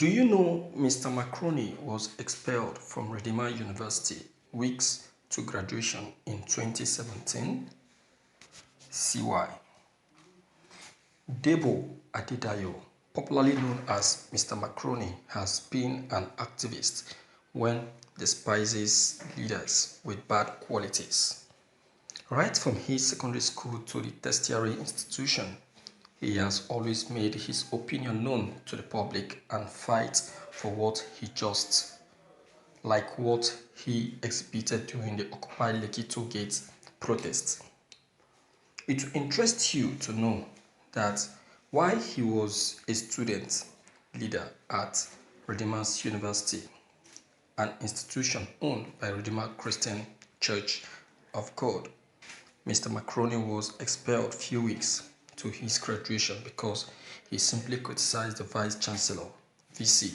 Do you know Mr. Macaroni was expelled from Redeemer University weeks to graduation in 2017? See why. Debo Adedayo, popularly known as Mr. Macaroni, has been an activist when despises leaders with bad qualities. Right from his secondary school to the tertiary institution, he has always made his opinion known to the public and fight for what he just like what he exhibited during the Occupy Lekki Toll Gate protests. It will interest you to know that while he was a student leader at Redeemer's University, an institution owned by Redeemer Christian Church of God, Mr. Macaroni was expelled few weeks to his graduation because he simply criticized the Vice Chancellor, VC,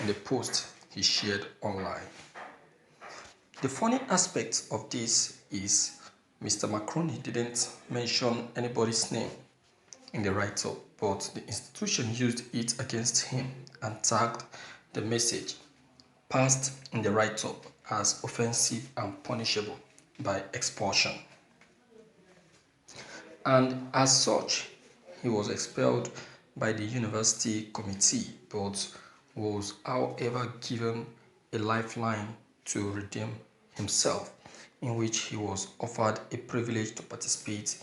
in the post he shared online. The funny aspect of this is Mr. Macaroni didn't mention anybody's name in the write-up, but the institution used it against him and tagged the message passed in the write-up as offensive and punishable by expulsion. And as such, he was expelled by the university committee but was however given a lifeline to redeem himself, in which he was offered a privilege to participate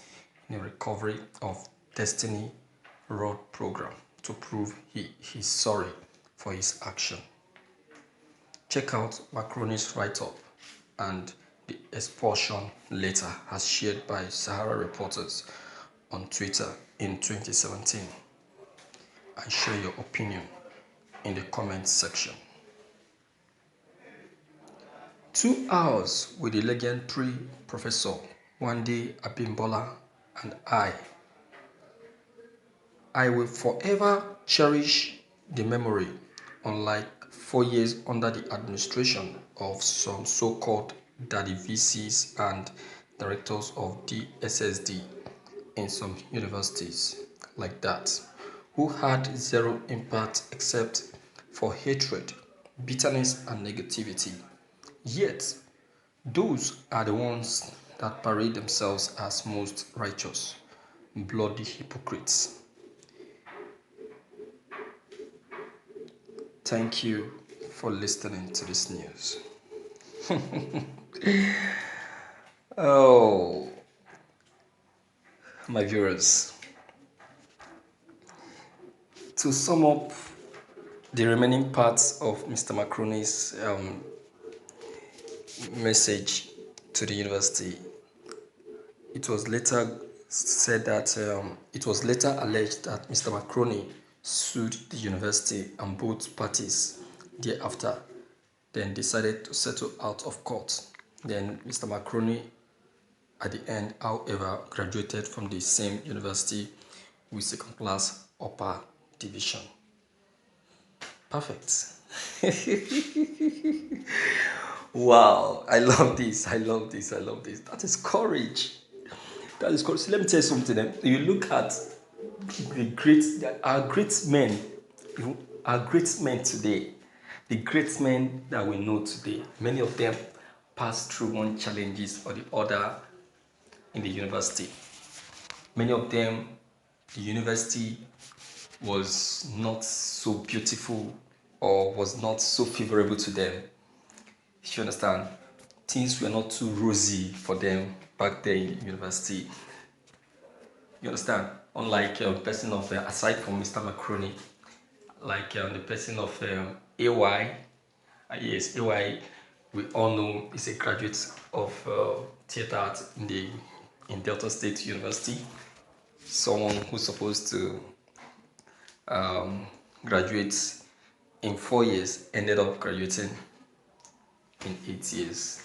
in a recovery of Destiny Road program to prove he's sorry for his action. Check out Macaroni's write-up and the expulsion letter as shared by Sahara reporters on Twitter in 2017 and share your opinion in the comments section. 2 hours with the legendary Professor Wande Abimbola and I will forever cherish the memory, unlike 4 years under the administration of some so-called daddy VCs and directors of DSSD in some universities like that, who had zero impact except for hatred, bitterness, and negativity. Yet, those are the ones that parade themselves as most righteous, bloody hypocrites. Thank you for listening to this news. Oh, my viewers, to sum up the remaining parts of Mr. Macaroni's message to the university, it was later said that it was later alleged that Mr. Macaroni sued the university and both parties thereafter then decided to settle out of court. Then Mr. Macaroni at the end, however, graduated from the same university with second class upper division. Perfect. Wow, I love this. I love this. I love this. That is courage. That is courage. So let me tell you something. You look at our great men, our great men today, the great men that we know today. Many of them passed through one challenges or the other in the university. Many of them, the university was not so beautiful or was not so favorable to them. If you understand, things were not too rosy for them back then in university. You understand? Unlike a person of, aside from Mr. Macaroni, like the person of AY. Yes, AY, we all know is a graduate of theatre art in Delta State University. Someone who's supposed to graduate in 4 years ended up graduating in 8 years.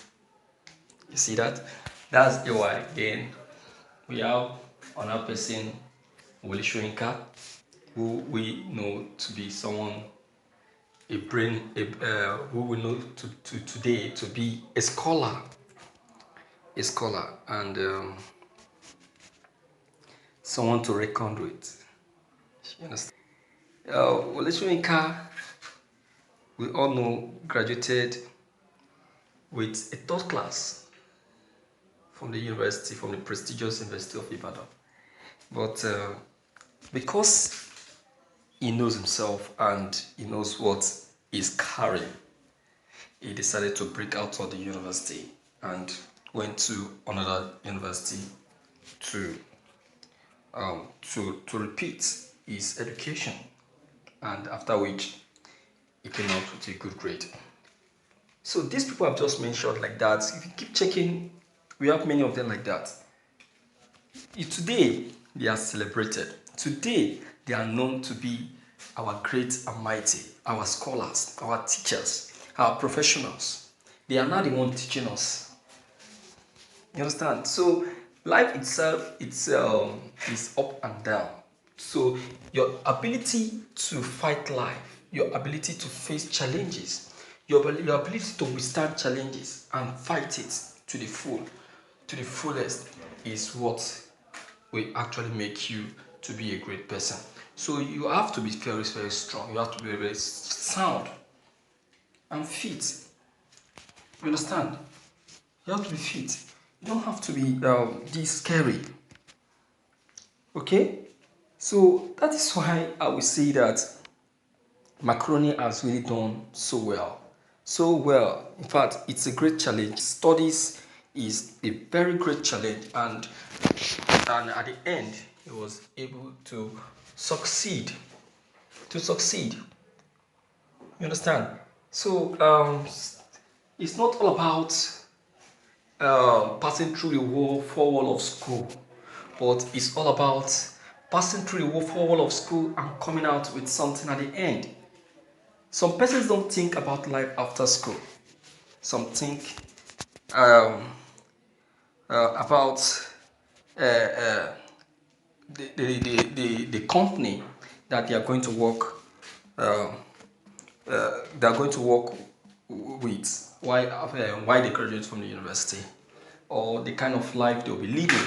You see that? That's AY. Then we have another person, Wole Soyinka, who we know to be someone, who we know to today to be a scholar, and someone to reckon with. You understand? Wole Soyinka we all know, graduated with a third class from the university, from the prestigious University of Ibadan. But because he knows himself and he knows what he's carrying, he decided to break out of the university and went to another university to to repeat his education, and after which he came out with a good grade. So these people I've just mentioned like that, if you keep checking, we have many of them like that. Today they are celebrated. Today they are known to be our great and mighty, our scholars, our teachers, our professionals. They are not the one teaching us. You understand? So life itself is up and down. So your ability to fight life, your ability to face challenges, your ability to withstand challenges and fight it to the fullest, is what will actually make you to be a great person. So you have to be very, very strong. You have to be very sound and fit. You understand? You have to be fit. You don't have to be this scary. Okay? So that is why I will say that Macaroni has really done so well. So well. In fact, it's a great challenge. Studies is a very great challenge, and at the end he was able to succeed. To succeed. You understand? So it's not all about passing through the four wall of school, but it's all about passing through the four wall of school and coming out with something at the end. Some persons don't think about life after school. Some think um, about uh, the company that they are going to work. Uh, they are going to work with why they graduate from the university, or the kind of life they'll be living.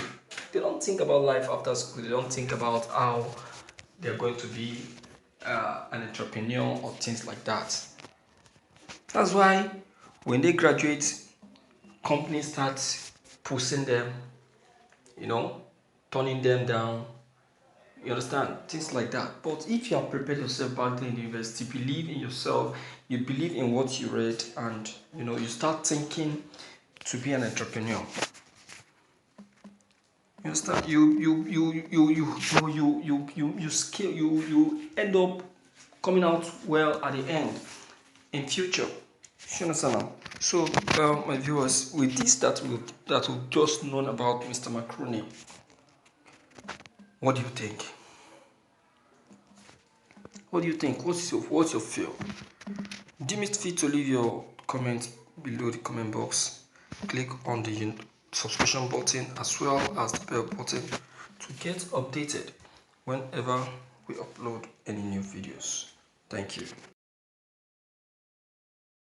They don't think about life after school. They don't think about how they're going to be an entrepreneur or things like that. That's why when they graduate, companies start pushing them, you know, turning them down. You understand? Things like that. But if you have prepared yourself back then in the university, believe in yourself, you believe in what you read, and you start thinking to be an entrepreneur. You understand? You skill you end up coming out well at the end in future. You understand now? So my viewers, with this that we've just known about Mr. Macaroni, what do you think? What do you think? What's your feel? Deem it fit to leave your comment below the comment box. Click on the subscription button as well as the bell button to get updated whenever we upload any new videos. Thank you.